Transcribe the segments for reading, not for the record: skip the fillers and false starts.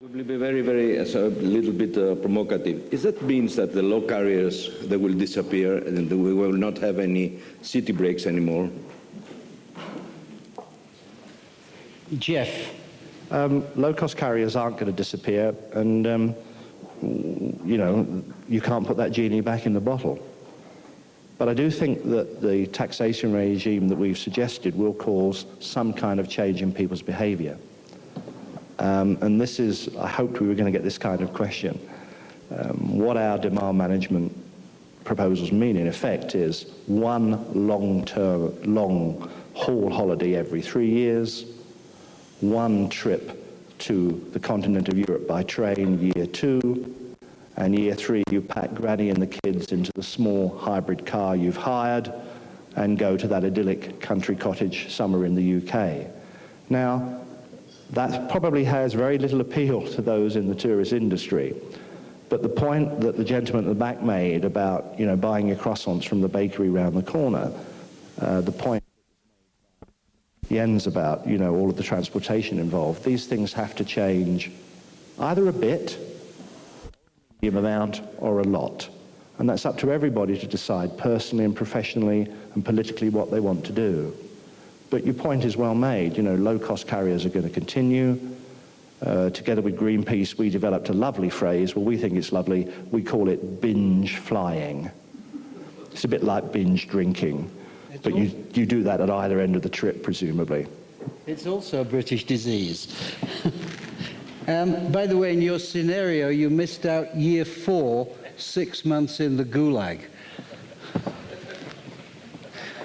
Will be very, a little bit provocative. Is that means that the low carriers, they will disappear and we will not have any city breaks anymore? Jeff. Low-cost carriers aren't going to disappear, and you know, you can't put that genie back in the bottle. But I do think that the taxation regime that we've suggested will cause some kind of change in people's behavior. And this is, I hoped we were going to get this kind of question. What our demand management proposals mean, in effect, is one long-haul holiday every 3 years, one trip to the continent of Europe by train year 2, and year 3 you pack granny and the kids into the small hybrid car you've hired and go to that idyllic country cottage somewhere in the UK. Now, that probably has very little appeal to those in the tourist industry. But the point that the gentleman at the back made about, you know, buying your croissants from the bakery around the corner, the point Jens about, you know, all of the transportation involved, these things have to change either a bit, a amount, or a lot. And that's up to everybody to decide personally and professionally and politically what they want to do. But your point is well made. You know, low-cost carriers are going to continue. Together with Greenpeace, we developed a lovely phrase. Well, we think it's lovely. We call it binge flying. It's a bit like binge drinking. But you do that at either end of the trip, presumably. It's also a British disease. By the way, in your scenario, you missed out year 4, 6 months in the gulag.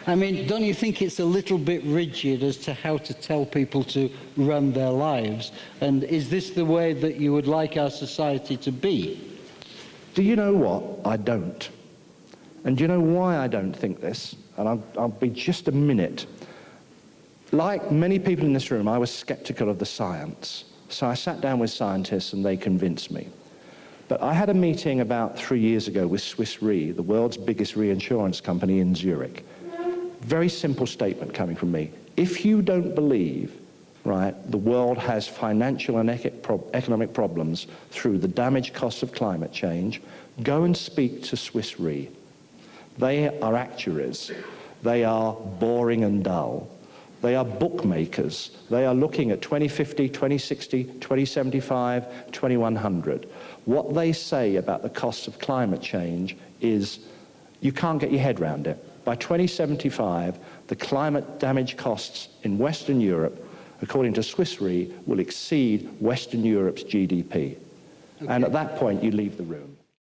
I mean, don't you think it's a little bit rigid as to how to tell people to run their lives? And is this the way that you would like our society to be? Do you know what? I don't. And do you know why I don't think this? And I'll be just a minute. Like many people in this room, I was skeptical of the science. So I sat down with scientists and they convinced me. But I had a meeting about 3 years ago with Swiss Re, the world's biggest reinsurance company in Zurich. Very simple statement coming from me. If you don't believe, right, the world has financial and economic problems through the damage costs of climate change, go and speak to Swiss Re. They are actuaries. They are boring and dull. They are bookmakers. They are looking at 2050, 2060, 2075, 2100. What they say about the costs of climate change is you can't get your head around it. By 2075, the climate damage costs in Western Europe, according to Swiss Re, will exceed Western Europe's GDP. Okay. And at that point, you leave the room.